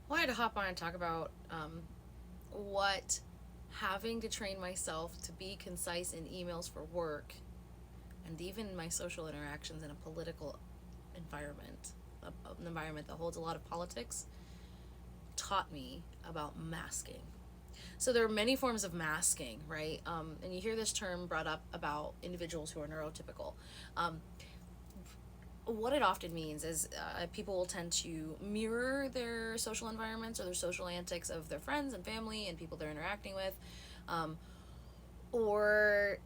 wanted to hop on and talk about what having to train myself to be concise in emails for work and even my social interactions in a political environment, an environment that holds a lot of politics, taught me about masking. So there are many forms of masking, right? And you hear this term brought up about individuals who are neurotypical. What it often means is people will tend to mirror their social environments or their social antics of their friends and family and people they're interacting with, um, or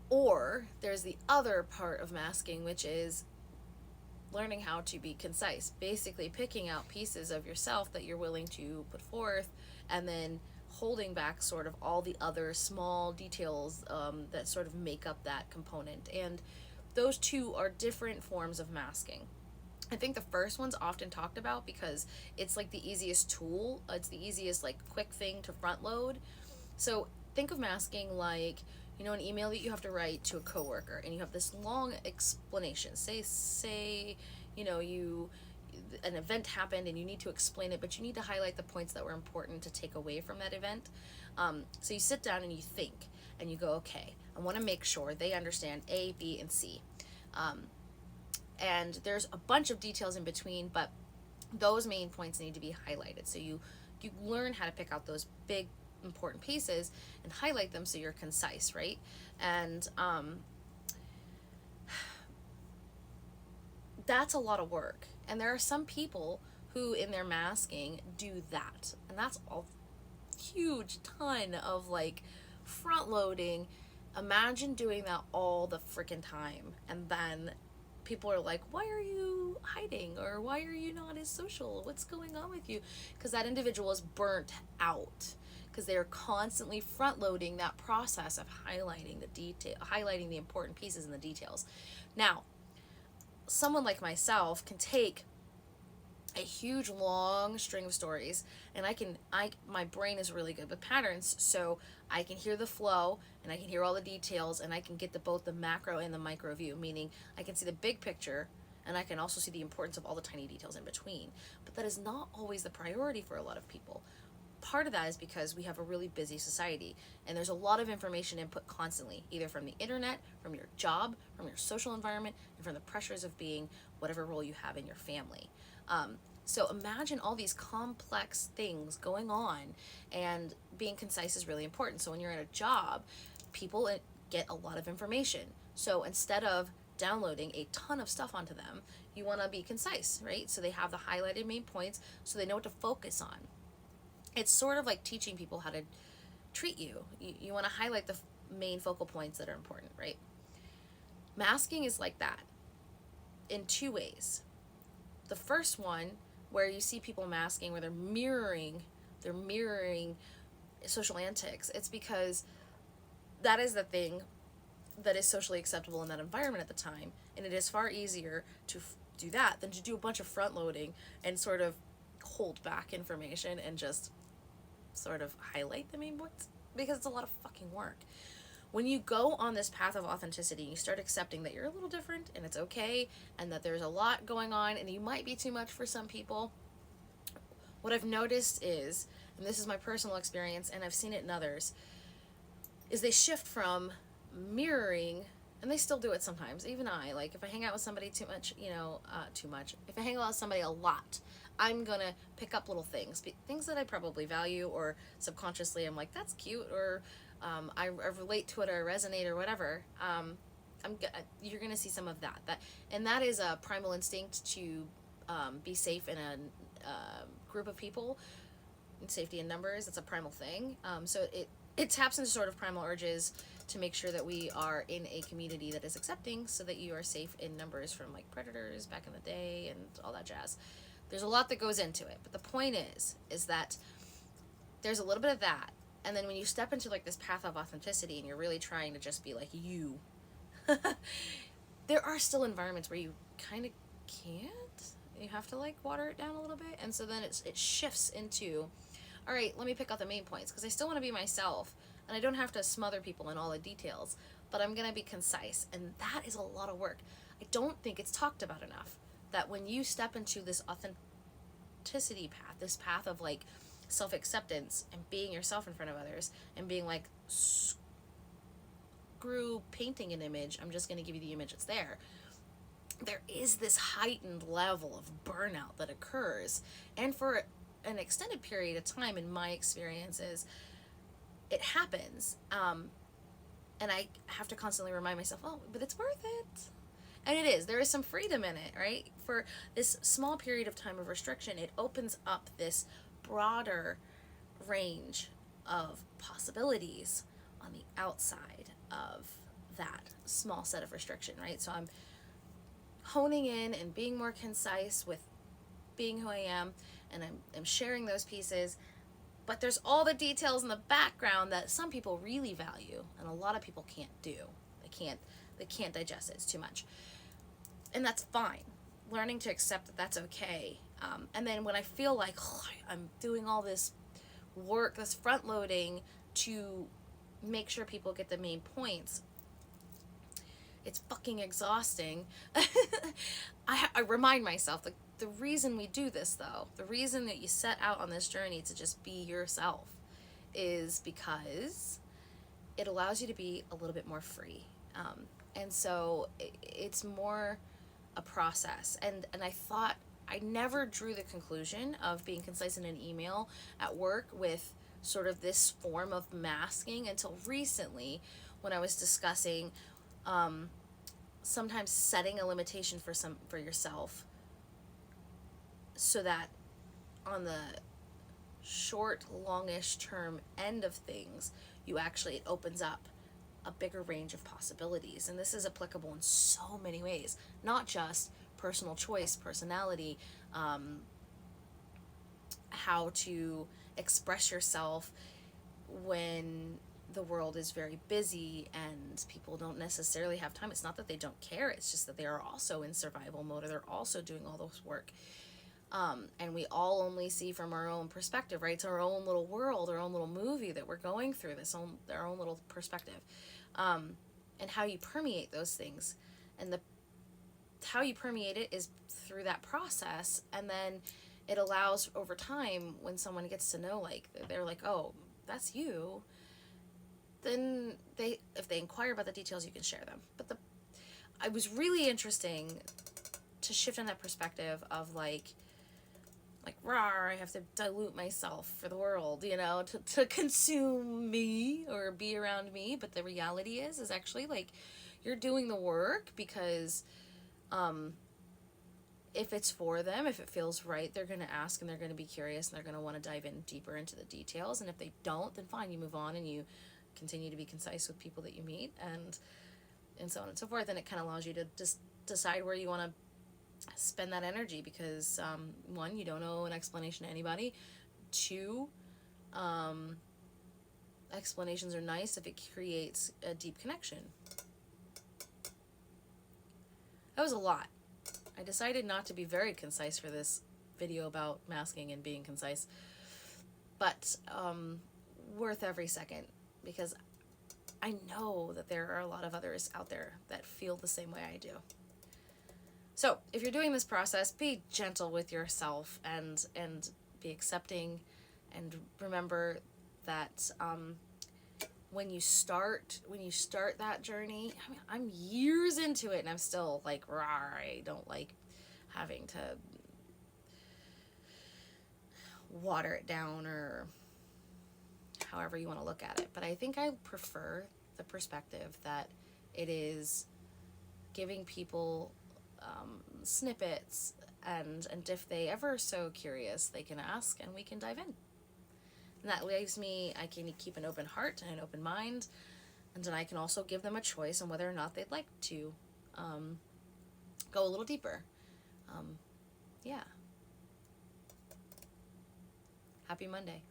or there's the other part of masking, which is learning how to be concise, basically picking out pieces of yourself that you're willing to put forth, and then holding back sort of all the other small details that sort of make up that component. And those two are different forms of masking. I think the first one's often talked about because it's like the easiest tool. It's the easiest, like, quick thing to front load. So think of masking like, an email that you have to write to a coworker, and you have this long explanation. Say, you an event happened and you need to explain it, but you need to highlight the points that were important to take away from that event. So you sit down and you think, and you go, okay, I want to make sure they understand A, B, and C. And there's a bunch of details in between, but those main points need to be highlighted. So you learn how to pick out those big important pieces and highlight them so you're concise, right? And that's a lot of work. And there are some people who, in their masking, do that, and that's a huge ton of, like, front loading. Imagine doing that all the freaking time, and then people are like, why are you hiding, or why are you not as social, what's going on with you? Because that individual is burnt out, because they're constantly front loading that process of highlighting the important pieces and the details. Now, someone like myself can take a huge long string of stories, and my brain is really good with patterns, so I can hear the flow and I can hear all the details, and I can get both the macro and the micro view, meaning I can see the big picture and I can also see the importance of all the tiny details in between. But that is not always the priority for a lot of people. Part of that is because we have a really busy society, and there's a lot of information input constantly, either from the internet, from your job, from your social environment, and from the pressures of being whatever role you have in your family. So imagine all these complex things going on, and being concise is really important. So when you're at a job, people get a lot of information. So instead of downloading a ton of stuff onto them, you want to be concise, right? So they have the highlighted main points, so they know what to focus on. It's sort of like teaching people how to treat you. You want to highlight the main focal points that are important, right? Masking is like that in two ways. The first one, where you see people masking, where they're mirroring social antics, it's because that is the thing that is socially acceptable in that environment at the time, and it is far easier to do that than to do a bunch of front loading and sort of hold back information and just sort of highlight the main points, because it's a lot of fucking work. When you go on this path of authenticity, you start accepting that you're a little different and it's okay, and that there's a lot going on and you might be too much for some people. What I've noticed is, and this is my personal experience and I've seen it in others, is they shift from mirroring, and they still do it sometimes, even I, like, if I hang out with somebody too much, if I hang out with somebody a lot, I'm gonna pick up little things that I probably value, or subconsciously I'm like, that's cute, or I relate to it, or resonate, or whatever. You're gonna see some of that, and that is a primal instinct to be safe in a group of people. Safety in numbers, it's a primal thing. So it taps into sort of primal urges to make sure that we are in a community that is accepting, so that you are safe in numbers from, like, predators back in the day and all that jazz. There's a lot that goes into it, but the point is that there's a little bit of that, and then when you step into, like, this path of authenticity and you're really trying to just be like you, there are still environments where you kind of can't. You have to, like, water it down a little bit, and so then it shifts into, all right, let me pick out the main points, because I still want to be myself, and I don't have to smother people in all the details, but I'm going to be concise, and that is a lot of work. I don't think it's talked about enough, that when you step into this authenticity authenticity path, this path of like self-acceptance and being yourself in front of others and being like, screw painting an image, I'm just going to give you the image that's there. There is this heightened level of burnout that occurs, and for an extended period of time, in my experiences, it happens. And I have to constantly remind myself, oh, but it's worth it. And it is. There is some freedom in it, right? For this small period of time of restriction, it opens up this broader range of possibilities on the outside of that small set of restriction, right? So I'm honing in and being more concise with being who I am, and I'm sharing those pieces. But there's all the details in the background that some people really value, and a lot of people can't do. They can't digest it. It's too much. And that's fine. Learning to accept that that's okay. And then when I feel like I'm doing all this work, this front loading to make sure people get the main points, it's fucking exhausting. I remind myself, like, the reason we do this, though, the reason that you set out on this journey to just be yourself, is because it allows you to be a little bit more free. And so it's more a process. And I thought, I never drew the conclusion of being concise in an email at work with sort of this form of masking until recently, when I was discussing sometimes setting a limitation for yourself, so that on the short, longish term end of things, it opens up a bigger range of possibilities. And this is applicable in so many ways, not just personal choice, personality, how to express yourself when the world is very busy and people don't necessarily have time. It's not that they don't care, it's just that they are also in survival mode, or they're also doing all this work. And we all only see from our own perspective, right? It's our own little world, our own little movie that we're going through, our own little perspective. And how you permeate those things. And how you permeate it is through that process. And then it allows over time, when someone gets to know, like, they're like, oh, that's you, then if they inquire about the details, you can share them. But it was really interesting to shift in that perspective of like, rawr, I have to dilute myself for the world, to consume me or be around me. But the reality is actually, like, you're doing the work because if it's for them, if it feels right, they're going to ask and they're going to be curious and they're going to want to dive in deeper into the details. And if they don't, then fine, you move on and you continue to be concise with people that you meet, and so on and so forth. And it kind of allows you to just decide where you want to spend that energy, because one, you don't owe an explanation to anybody. Two, explanations are nice if it creates a deep connection. That was a lot. I decided not to be very concise for this video about masking and being concise, but worth every second, because I know that there are a lot of others out there that feel the same way I do. So if you're doing this process, be gentle with yourself and be accepting, and remember that when you start that journey, I mean, I'm years into it and I'm still like, rawr, I don't like having to water it down, or however you want to look at it. But I think I prefer the perspective that it is giving people snippets, and if they ever so curious, they can ask and we can dive in. And that leaves me, I can keep an open heart and an open mind, and then I can also give them a choice on whether or not they'd like to go a little deeper. Yeah. Happy Monday.